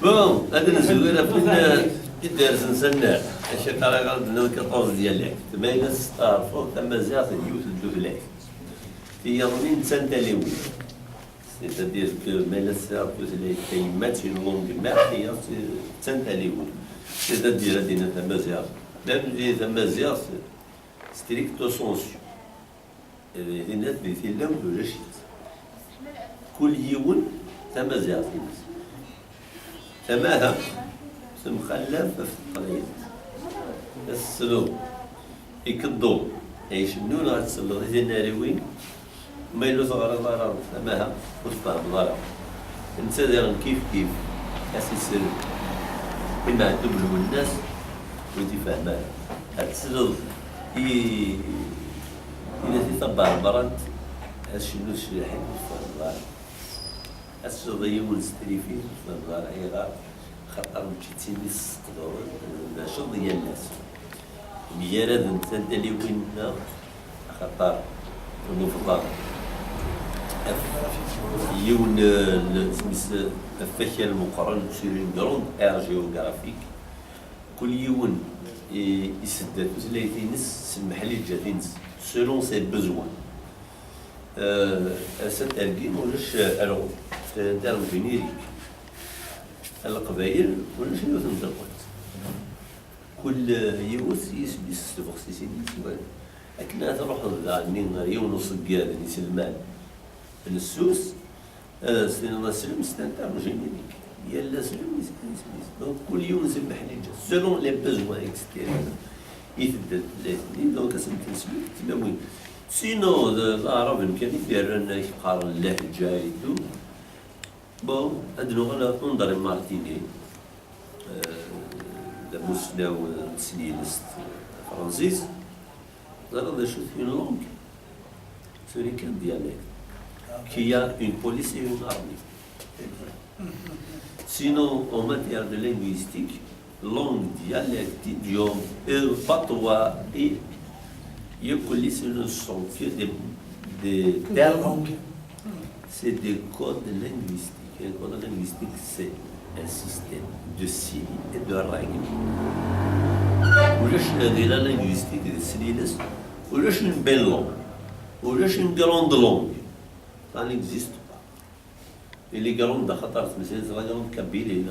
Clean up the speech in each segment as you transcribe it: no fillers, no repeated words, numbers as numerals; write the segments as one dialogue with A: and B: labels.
A: بون هذا نزول في الدرس نسنى اشياء قال غلطنا 14 ديالك تبين ستار فوق تما زياده اليوت الدولاي هي رنين تسنتاليو c'est-à-dire que mais les كلمات في لونغ ما هي تسنتاليو c'est-à-dire هذه تما زياده لان تما زياده ستريكتو سونسيو هنا في اللام ولا شي كل يوم تما زياده تماها مخلف في القرية السلو يكدو ايش منو غتسلو هذه الناروين ما يلو صغار ضرر تماها وسطها بضرر انت داير كيف اساس بما تبلغ الناس وانت فاهمها هتسلو إذا تطبع البرد شنو الشريحين وسطها بضرر السلو ضيون ستريفين وسطها بضرر اي غار خاطر مشيتي نسقطو نشط ديال الناس ميارد انت اللي ويننا خاطر المفضل يون سميس الفكر المقارن سيرين جروند جيوغرافيك كل يوم يسدد وزلايتينس المحلي جاتينس سولون سي بوزوان سات الكين ولاش الو دار جينيريك القبائل ولا شنو تنطلقات كل يوس يسبق سيسين يسوال لكن تروح من ريون وصقاد سلمان من السوس سلم سلم استنتع جينيريك يلا سلم دونك كل يوم سبح لي سولون لي بوزوان اكستيريور يتبدل دونك اسم تنسبي تموين سينو العرب كان يدير يقارن اللهجه يدو بون عندنا غير انظر مارتيني المستوى السنيلست فرنسيس هذا شو une langue ce n'est qu'un dialecte qui a une police et une armée sinon en matière de linguistique langue, dialecte, idiome et patois et police ne sont que des termes c'est des codes linguistiques. Un code linguistique, c'est un système de signes et de règles. La linguistique des signes, ou une belle langue, ou une grande langue. Ça n'existe pas. Et les grandes d'Akhatar, c'est la grande Kabyle.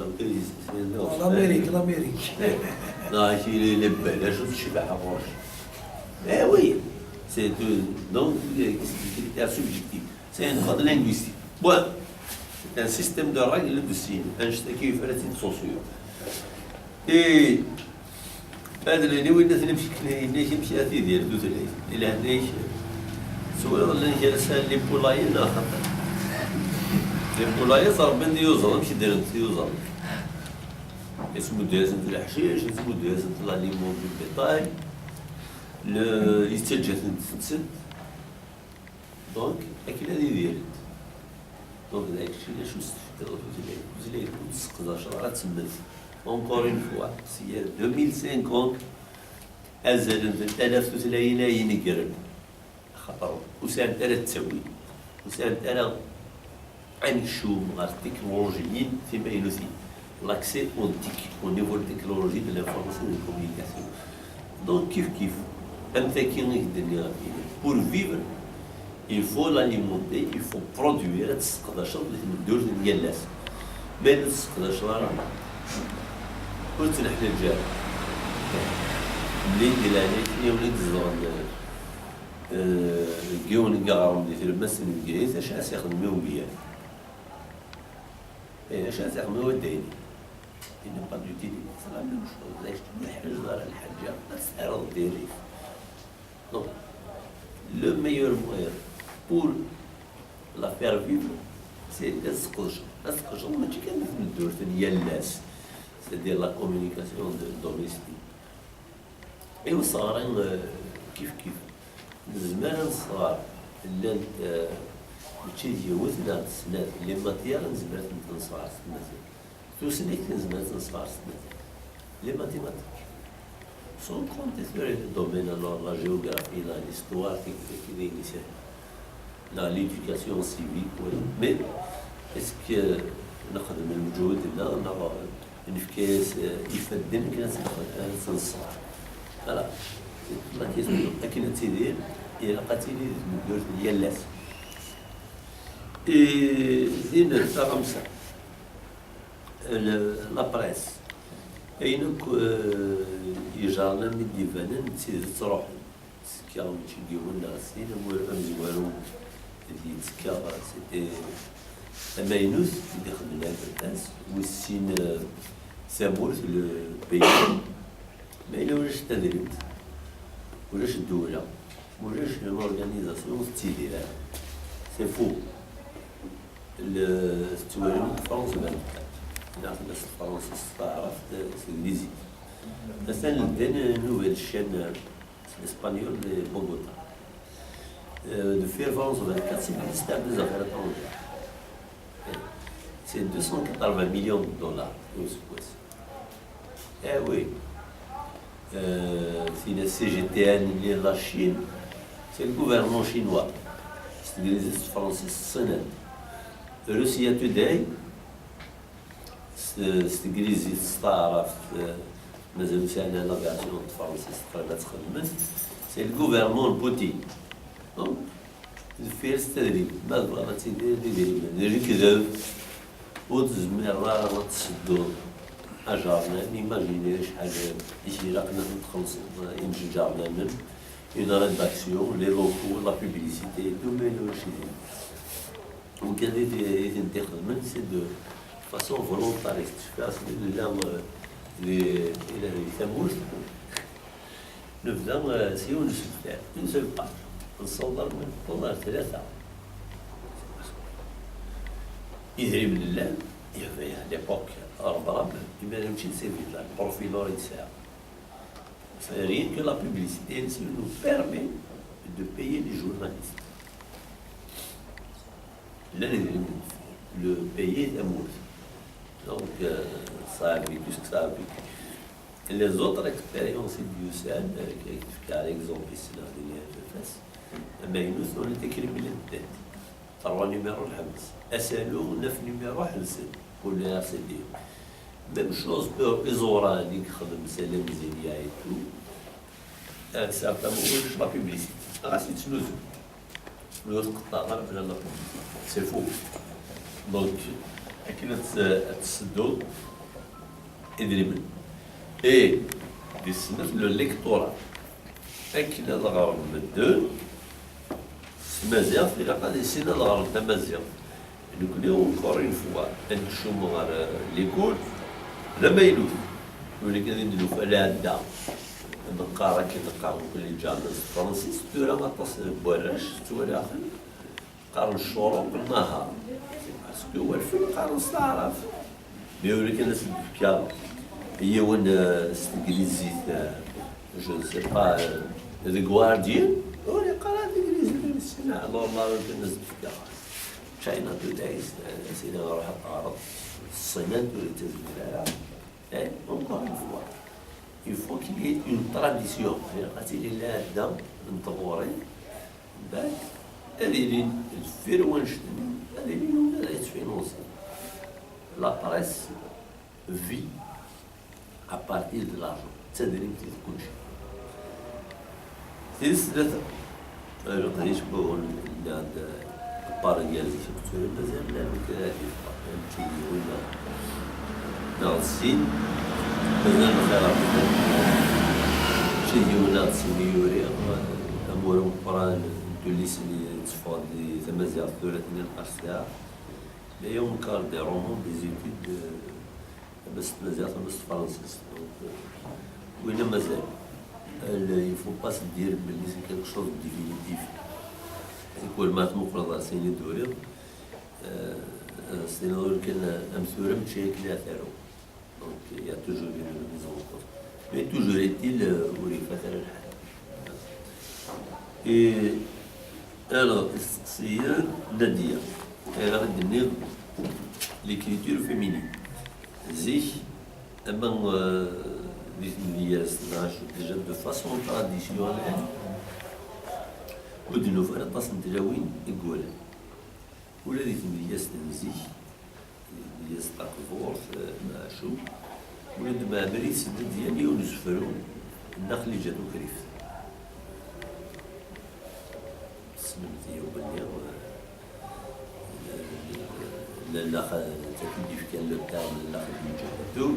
B: L'Amérique.
A: Non, il est belle, je ne sais pas. Eh oui, c'est donc c'est subjectif. C'est un code linguistique. Bon. C'est un système de règles de signes, un qui fait des sociaux. Et هذا اللي ولات نمشي نمشي هذه ديال دوز الى هنايا سواء ولا جالسه لي بولاي لا خطر لي بولاي صار بندي يوزر ماشي داير يوزر اسمه دازن في الحشيش اسمه دازن طلع لي مون في البيطاي يستجد تنسد دونك اكيد هذه ديالي دونك داك الشيء علاش نستفدو زلي تسقط 10 تسمى encore une fois si 2050 أزل 3000 ينقرب خطر وسان ترى تسوي وسان ترى نشوف غير التكنولوجيين فيما ينوثي l'accès au niveau de technologie de l'information et de la communication donc كيف أنت كي الدنيا pour vivre il faut l'alimenter il faut produire تسقط شرط اللي تمدوش ديال الناس ما تسقط شرط قلت نحن الجار ملي ديالاني وليد الزغن جيون قارون دي في المسن الجايز اش يخدموا بيا اش يخدموا ديني إنه قد يديني صراحة مش ليش نحرز على الحاجة أسعر ديري donc le meilleur moyen pour la faire vivre c'est السقوش ماشي كان مثل الدور ديال الناس c'est-à-dire la communication domestique. Et صغارين كيف زمان صغار اللي انت ماشي ديوثنا السنات اللي ماتيال زمان نصغار سنات تو سنيك زمان نصغار سنات les mathématiques sont comptées sur les domaines alors la géographie, l'histoire, l'éducation civique, oui. Mais est-ce que نخدم المجهود لا نفكاس يفدن كنا تنصح فوالا الله كيسميو لكن تيدير إلا قاتيلي ندير ديال اللاس زين خمسة لا بريس أينك يجعلنا من ديفانا تزيد تروح تسكا وتشيكي ولا سينا مزوارو تسكا سيتي ماينوس اللي خدمنا في الناس والسين سامور في البيت ما إلا ولاش التدريب ولاش الدولة ولاش لورغانيزاسيون ستيلي سي فو التوالي فرنسا نعرف الناس فرنسا تعرف سي مثلا بدينا نوفيل شين الاسبانيول دي بوغوتا دو فير فرنسا 24 سي مينيستير دي زافير étrangères c'est 280 millions de dollars eh oui c'est la CGTN la Chine c'est le gouvernement chinois c'est l'église française Sénat Russia Today c'est l'église تعرف مازال سنة لا فيرسيون فرنسيس تقريبا تخدم سي الجوفرمون بوتين دونك في التدريب ما بغا تيدير كذاب وتزمير راه تسدو اجارنا نيماجيني شحال يجي راكنا نخلص يمشي جارنا من اون ريداكسيون لي لوكو لا بوبليسيتي تو ميلوشي دونك هذه تنتقل من سي دو فاسون فولونتاريست فاس اللي يسموه نبدا سيون نسفل اون سول باج نصدر من والله 3 يدري من الله يا ليبوك ربرب ما نمشي نسيفي لا البروفيلور يتساع rien que la publicité nous permet de payer les journalistes. Là, le payer est amour. Donc, ça a vécu ce que ça a vécu. Et les autres expériences du UCN, par exemple, ici, dans les FFS, mais nous, on était criminels de tête. 3 numéros de SLO, 9 numéros pour les RCD. Même chose pour les orales, c'est les musées et tout. C'est un peu la publicité. C'est une autre c'est faux. Donc, et le lectorat. أكيد الغرب بالدول مازال في لقد سينا الغرب تاع مازال نقولوا كورين فوا نشومو على ليكول لما يلوث ولي كذا ندلو فلا دا نقرا كي نقرا كل جامس فرنسيس تورا ما تصل بوراش تورا اخر قارن الشروق بالنهار باسكو هو الفيلم قارن استعرف بيوري كان سبكا هي وين استنجليزي جو ne sais pas The Guardian ولا قرات انجليزي السنة نورمال بالنسبة لك China Today سينا نروح أعرض الصينات ولا تزميلها encore une fois il faut qu'il y ait une tradition قاتل الله هدا نطوري بعد هذه اللي الفير وانشتني هذه اللي ولا يتفينونسي la presse vit à partir de l'argent تدري كل شيء ثلاثة أنا يشبهوا عند البارجاز يشبهوا مازال لا مكاتب تيجي ولا ناقصين مازال خير تيجي ولا تسميوري أمورهم قران تولي سني تفاضي ثمازيغ ثلاثين القرصة اليوم كار دي رومون دي زيتود بس مازال بس فرنسيس وين مازال il ne faut pas se dire que c'est quelque chose de définitif. C'est quoi le mathematique dans ces niveaux? C'est un théorème qui est clair. Donc il y a toujours une raison. Mais toujours est-il où il faut faire le Et alors, c'est Nadia. Elle a donné l'écriture féminine. Sich, déjà de façon traditionnelle ودنو فانا تصل تلاوين يقول ولا ذي تميز تنزيه يستقفور مع شو ولد ما بريس ديالي ونسفرو النخل اللي جاتو كريف سلمتي وبني النخل تكلي في كان لبتاع النخل اللي جاتو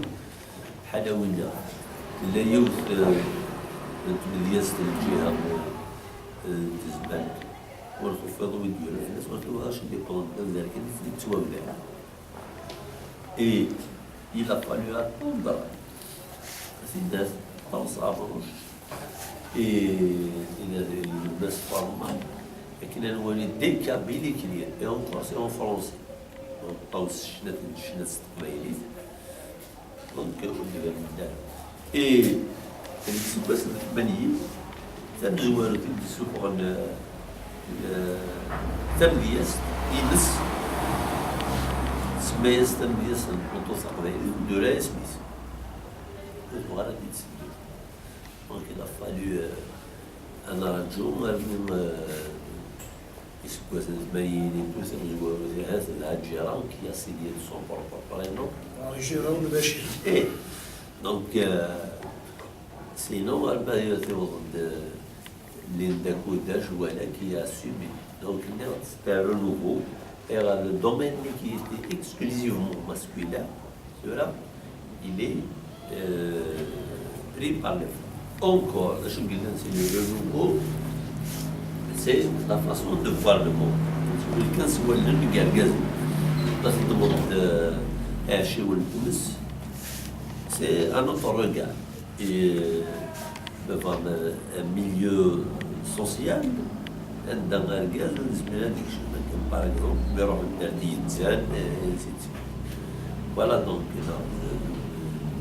A: حلاوينا لا يوث تبديست الجهة تزبان والخفاض ويديروا الناس ما تلوهاش اللي يقولون ذلك اللي تتوابع il a fallu attendre ces deux ensemble الناس فرمان لكن الوالد décabili et encore c'est en français donc طاوس الشنات استقبالية donc ولي بالدار اللي سوق بس الثمانيين ثم زوالو تلبسو فوق تمدياس يلبس سمياس تمدياس البطوس القبائلي دولا سميس وغادا تيتسدو دونك il a fallu أنا رجوم غادي يسكوا الثمانيين يلبسو زوالو هذا الجيران كي سيدي سون بروبرينو
B: جيران بشير
A: donc sinon elle l'Indakuda qui a subi. Donc c'était un renouveau. Era le domaine qui était exclusivement masculin. Cela, il est pris par les femmes. Encore, c'est le renouveau, c'est la façon de voir le monde. Quand c'est le gargaz, parce que le monde c'est un autre regard. Et devant un milieu social, dans un gaz, par exemple, بيروح الترديد زاد voilà donc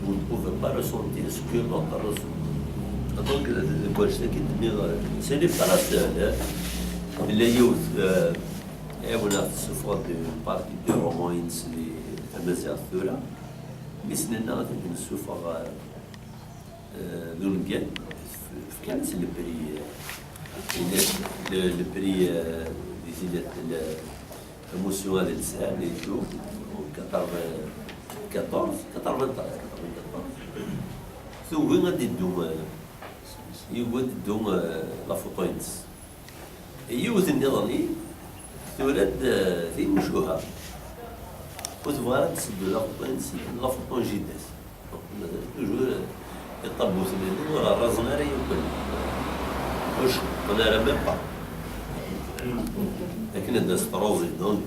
A: vous ne pouvez pas ressentir ce que l'autre ressent. Donc ce n'est pas la seule. Les youth, on a ce fois de partie de roman اللي تمزعوا mais ce n'est pas ce fois l'Olympiade. C'est le prix des idées émotionnelles et ça, les jours, 14, c'est où on a dit donc la photo et il y a aussi une dernière c'est une chose وتبغى تسد لا فوطون جيداس توجور يطبوا سنين ولا رازنا راه ياكل واش انا راه ميم با لكن الناس طروزي دونك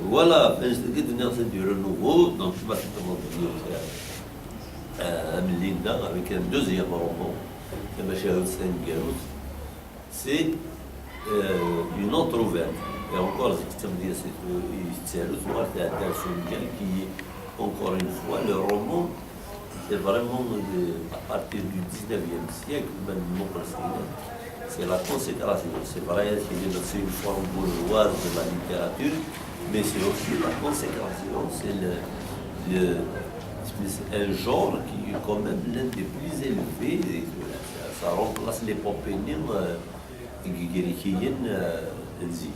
A: فوالا فاش لقيت الناس يديروا نوفو دونك باش تمضيو من ليندا افيك ان دوزيام رومون كما شاهد سانكاروس سي une autre ouverte. Et encore, c'est qui, encore une fois, le roman, c'est vraiment à partir du 19e siècle, même non c'est la consécration. C'est vrai qu'il c'est une forme bourgeoise de la littérature, mais c'est aussi la consécration. C'est un genre qui est quand même l'un des plus élevés. Ça remplace l'épopée الجريكيين الزي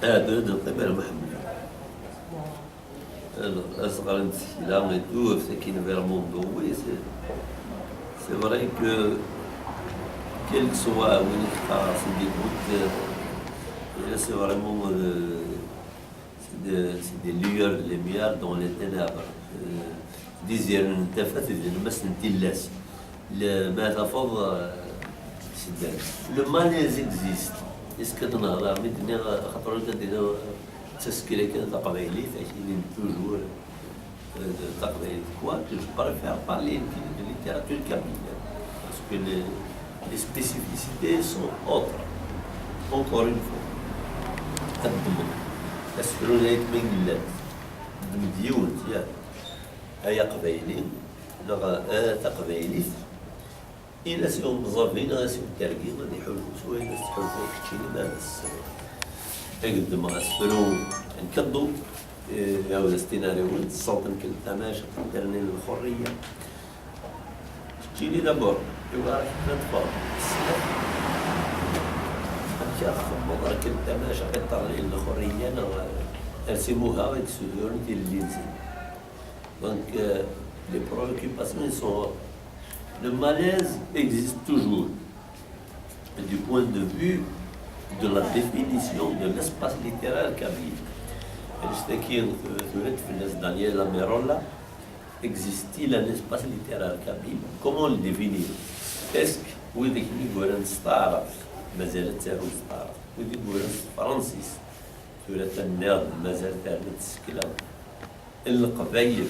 A: هذا قبل محمد أصغر نتسكيلا ميتو ساكن فيرمون دوي سي فري كو كيل سوا وين يختار سيدي بوت سي فريمون سي دي ليور دي ليميار دون لي تينابر ديزير نتفات المس نتيلاس ما تفض سدان لو ماليز اكزيست اسكو تنهضر مدني خاطر كدير تسكيله كذا قبايلي فايتين توجور تقبايلي كوا جو بريفير بارلي de littérature capillaire parce que les spécificités sont autres encore une fois الضمن السرونيات ميلات ديون ديال هيا قبايلي تقبايلي إلا سيهم مزافين غاسيهم الترقيم غادي يحولوا شويه الناس تحولوا كتشيني لاباس يقدم غاسفرو نكضو هاولا ستيناريو الصوت نكل تماشى درني الحريه تجيني دابور يبقى راح نتفاضل كتخبط راك التماشى كطلع الآخرين ارسموها ويكسدون ديال اللينزين. Donc les préoccupations ils sont le malaise existe toujours du point de vue de la définition de l'espace littéraire kabyle. الاشتكي ثورت في الناس دانييلا ميرولا existe-t-il un espace littéraire kabyle? Comment le définir? Est-ce que ويدك يقولون نستعرف مازال تارو نستعرف ويدك يقولون فرنسيس ثورت الناض مازال تارو تسكلا القبايل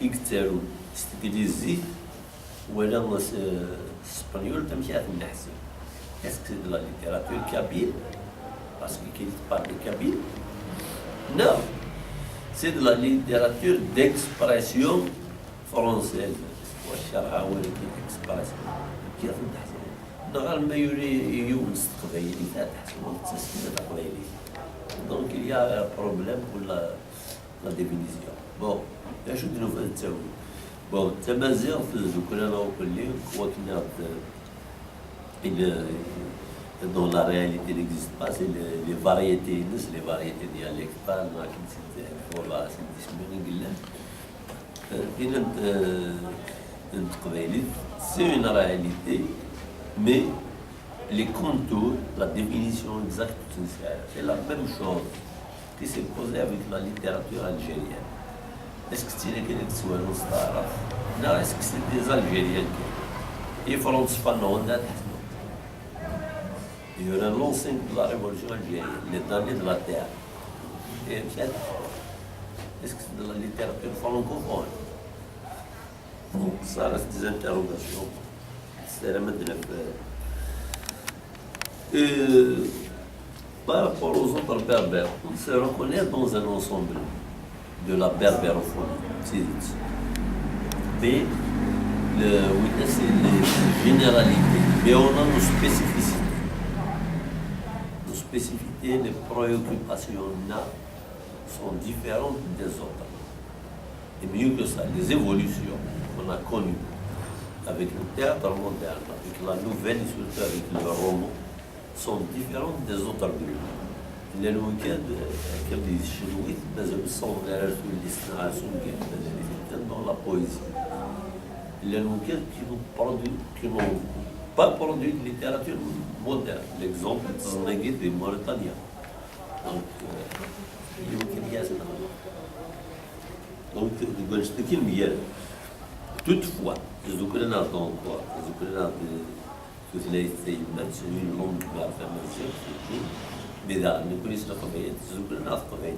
A: يكتارو استنجليزي ولا اسبانيول تمشي نحسب. Est-ce que c'est de la littérature kabyle? Parce qu'il parle de kabyle? Non, c'est de la littérature d'expression française. والشرح هو اللي كيكسبريس كيف نحسب نغال ما يوري يونس قبايلي تحسب التسكينة قبايلي. دونك il y a un problème pour la définition. Bon, شو ديرو في هذا التاويل؟ Bon, تمازيغ ذكرنا وكلي هو كنا dans la réalité n'existe pas, c'est les variétés dialectales, c'est une réalité, mais les contours, la définition exacte, c'est la même chose qui s'est posée avec la littérature algérienne. Est-ce que c'est quelqu'un qui soit non, est-ce que c'est des Algériens qui font ce phénomène? Il y aura l'enceinte de la révolution algérienne, les derniers de la terre. Et est-ce que c'est de la littérature francophone? Donc ça reste des interrogations. C'est la madeleine. Par rapport aux autres berbères, on se reconnaît dans un ensemble de la berbérophonie. Mais c'est les généralités, mais on a nos spécificités. Nos spécificités, les préoccupations sont différentes des autres. Et mieux que ça, les évolutions qu'on a connues avec le théâtre moderne, avec la nouvelle et surtout avec le roman, sont différentes des autres groupes. الوكاد كبدي الشنويت مازال الصوغير والاصطناع سونكي مازال dans la poésie. الوكاد qui n'ont pas produit de littérature moderne. L'exemple تزنقي de Mauritanie. Donc يمكن ياسنا. Donc نقول نشتكي الميال. Toutefois, ذكرنا donc quoi? ذكرنا ثلاثي سيدات une longue affirmation. بذا نقول يسنا قبائل ذكرنا قبائل.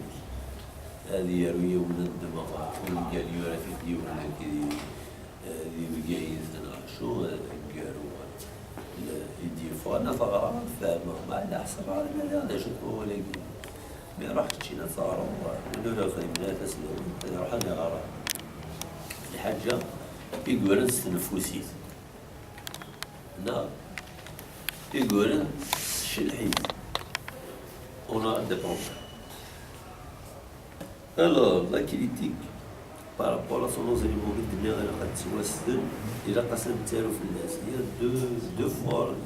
A: هذه يروي من الدماغ والجال يورا في ديوان كذي بجايز شو قالوا يدي فانا ثغرة فما ما لا حسب على هذا شو هو اللي ما راح تشينا ثغرة ولولا خيب لا تسلم راح نغرى الحاجة يقولن ستنفوسيت نا يقولن شلحيت on a des problèmes. Alors, la critique par rapport à son enseignement il a passé un terreau il y a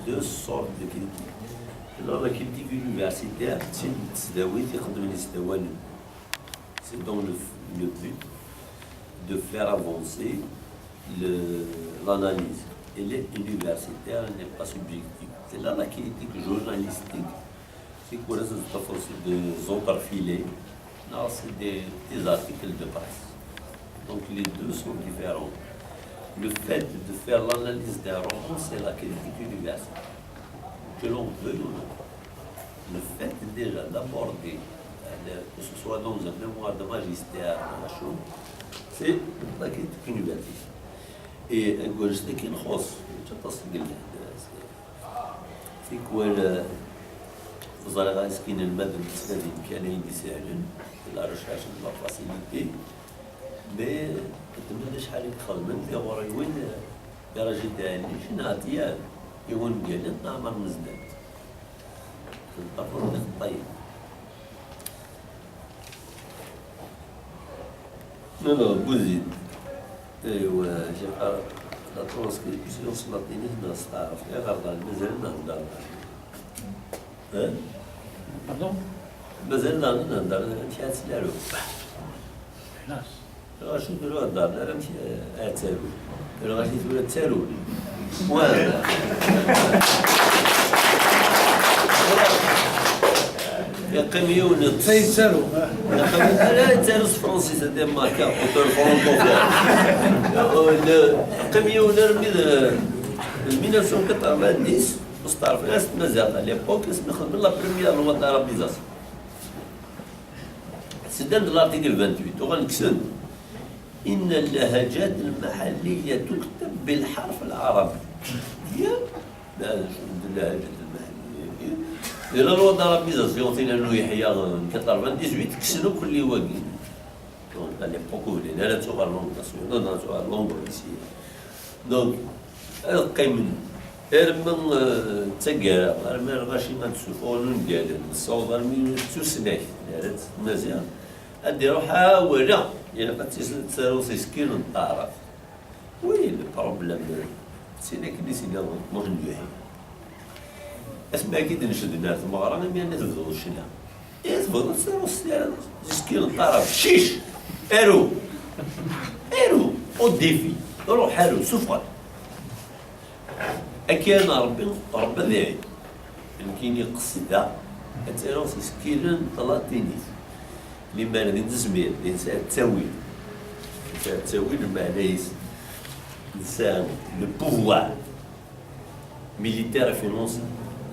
A: deux sortes de critiques. Alors, la critique universitaire, c'est dans le but de faire avancer l'analyse. Elle est universitaire, elle n'est pas subjective. C'est là la critique journalistique. C'est quoi des autres filets? Non, c'est des articles de presse. Donc les deux sont différents. Le fait de faire l'analyse d'un roman, c'est la critique universelle. Que l'on veut ou non. Le fait déjà d'aborder, que ce soit dans un mémoire de magistère, c'est la critique universelle. Et je sais qu'il c'est quoi وزارة غاسكين المادة بالنسبة للإمكانيين سهلا لا رشاش لا فاسيليتي مي كنتمنى شحال يدخل في ورا وين درجة تاني شنو عطيان يوم قالت نعمر مزداد نضطر طيب لا بوزيد ايوا جا لا ترانسكريبسيون سلاطيني هنا استعرف غير غير مازال نهضر
C: Pardon?
A: مازال نهضر نتيات سلالو
C: خلاص.
A: غاشو نديرو الدار لا ماشي اتالو غاشي تولى تالو وانا يا كاميون
B: سيسالوا
A: لا تالوس فرونسي سيتي ماركا اوتور فرونكوفون كاميونير من 1990 باش تعرف ناس مازال على ليبوك اسمي خدم لا بريميير لوا دارابيزاسيون سدان الارتيكل 28 وغنكسن إن اللهجات المحلية تكتب بالحرف العربي. لا شو اللهجات المحلية؟ إلى لو دارابيزاسيون تينا نو يحيى 98 كسنو كل واقين. دونك à l'époque où les لا تغير لونغ ناسيونال لا تغير لونغ روسية. دونك قيمن من تقرا ارمي غاشي ما تسوفون ديال الصوت ارمي تسناك مزيان اديرو حاوله يعني تسالو سكين الطرف وين البروبليم سينا كي سينا مهم يحيى اسمع كي نشد الناس المغرب ما الناس تزول شنا يزبط تسالو سكين الطرف شيش ارو او ديفي روح حالو سفر أكان ربي ذاعي يمكن يقصد أتيرو سكيلن طلاتيني لما غادي نزمير الإنسان التاويل بمعنى الإنسان لو بوفوار ميليتير فينونسي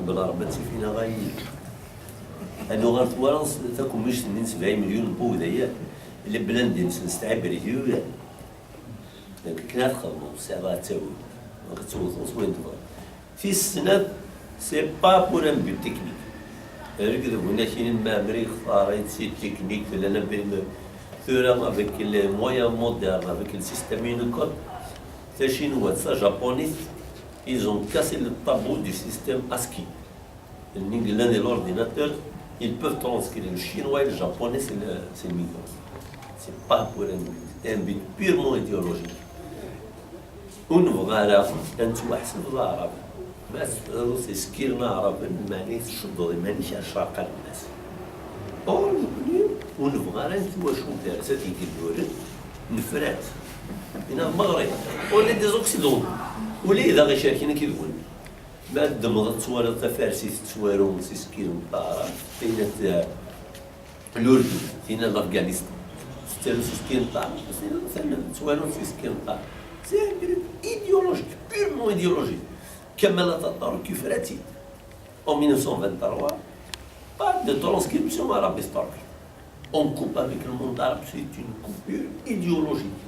A: بلا ربي فينا غايب أنو غنتوارنس تاكم مش 70 مليون بو ذايا اللي بلندي نستعب ريجيو كنا تخدمو ساعة تاويل في السنة سي با بور ان بوت تكنيك هكذا هنا كاين مامري اختاريت سي تكنيك لان ثورة افيك لي مويان مودرن افيك السيستيم يونيكود تاع شينوا تاع جابوني ils ont cassé le tabou du système ASCII. L'un de l'ordinateur, ils peuvent transcrire le chinois et le japonais, c'est le micro. C'est pas pour un but purement idéologique. ونبغى على أنتو أحسن في العرب بس روسي سكيرنا عرب مانيش الشضوضي مانيش أشراق الناس أو ونبغى على أنتو واش ندير ساتي كيدورن نفرات هنا المغرب ولا ديزوكسيدون ولا إذا غير شاركينا كيدون بعد دمغت تصوير تفارسي تصويرون سي سكيرن طارا فينا الأردن فينا أفغانستان ستيرو سي سكيرن طارا مثلا تصويرون سي سكيرن طارا C'est idéologique, purement idéologique. Kemal Atatürk Kufrati, en 1923, pas de transcription arabe historique. On coupe avec le monde arabe, c'est une coupure idéologique.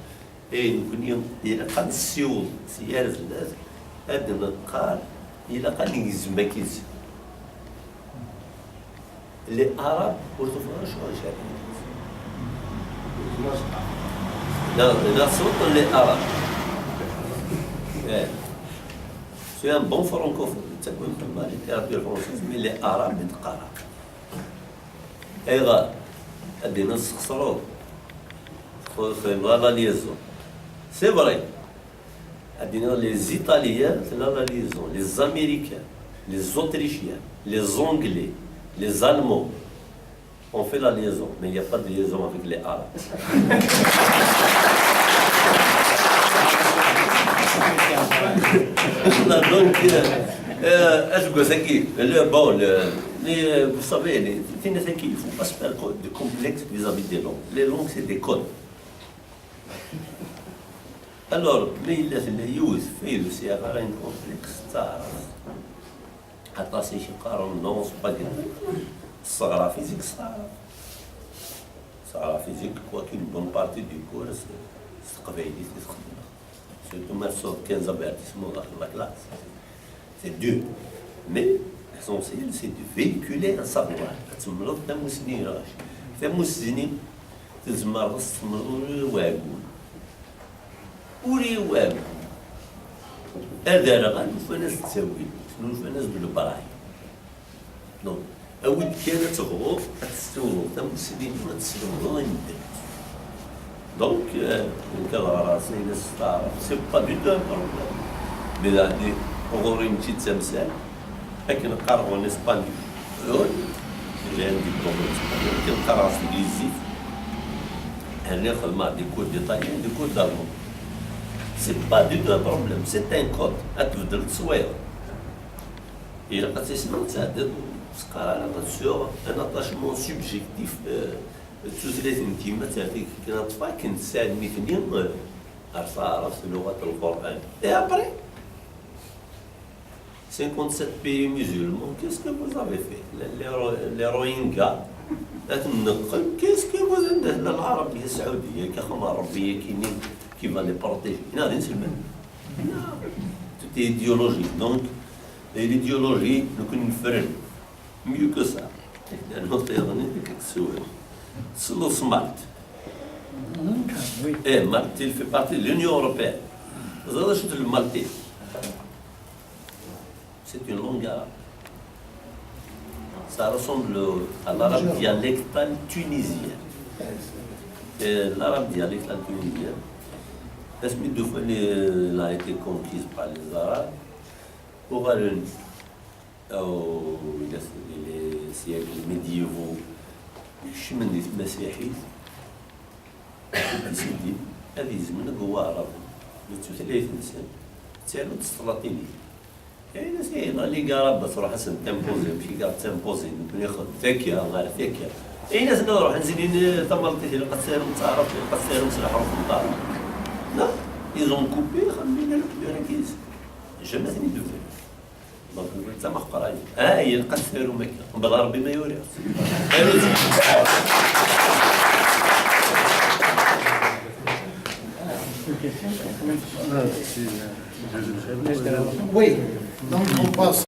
A: Et nous connaissons, il a pas de sioul, si il y a des choses, il a pas de les Arabes, pour te faire un choix, non, les Arabes. C'est un bon francophone, c'est pas la littérature française, mais les Arabes يتقرا. أيضا هذه ناس خسروا في لا ليزون. C'est vrai. عندنا les Italiens, c'est la liaison, les Américains, les Autrichiens, les Anglais, les Allemands. On fait la liaison, mais il n'y a pas de liaison avec les Arabes. Donc, vous savez, il ne faut pas se faire de complexe vis-à-vis des langues. Les langues, c'est des codes. Alors, mais il y a aussi un complexe. حتى شي قارون نونس باغي الصغرى فيزيك الصغرى فيزيك كواكين بون بارتي دو كورس قبايلي تخدم surtout ma sorte 15 avertissements dans la classe. C'est dur. Mais l'essentiel, c'est de véhiculer un savoir. تمرض تموسني راش تموسني تزمر واقول وري واقول هذا راه فناس تساوي شنو فناس بالبراي دونك أود كانت غروب تستوعب تموسني ما تستوعب Donc, c'est pas du tout un problème. Mais là, on aurait une petite semcelle, avec un carreau en Espagne, جاي عندي الدومين اسبانيول كنلقى راسي انجليزي هنا خدمة دي كود ديطايليان دي كود دالمون سي با دو دو بروبليم سي ان كود غتبدل تصوير إلا بقيتي تسمع تعدد سكالا سور ان اتاشمون سوبجيكتيف تزلاتين كيما تعطيك كنطفى كنتساعدني ثاني عرفت لغة القرآن et après 57 pays musulmans, qu'est-ce que vous avez fait? Les Rohingyas, qu'est-ce que vous avez fait? العربية السعودية كخدمة عربية كاينين qui va les protéger. Non, c'est le même. Non, tout est idéologique. Donc, l'idéologie, nous connaissons mieux que ça. Notre c'est le SMART.
C: Oui.
A: Et Malte, il fait partie de l'Union européenne. Vous avez acheté le maltais. C'est une langue arabe. Ça ressemble à l'arabe dialectal tunisien. Et l'arabe dialectal tunisien, deux fois, elle a été conquise par les Arabes. Pour les siècles médiévaux, الشمن المسيحي سيدي هذه زمن هو عربي ثلاث انسان تسالو السلاطيني كاين ناس اللي قارب تروح حسن تمبوزي ماشي قاعد تمبوزي نكون ياخذ ذكيه غير ذكيه اي ناس نروح نزيد تملطي القسام تعرف القسام مسرح في الدار لا ايزون كوبي خلينا الكيس جامي ثاني دوفي دونك تما قراي هي القسام ومكه بالعربي ما يوري
B: Oui, donc on passe.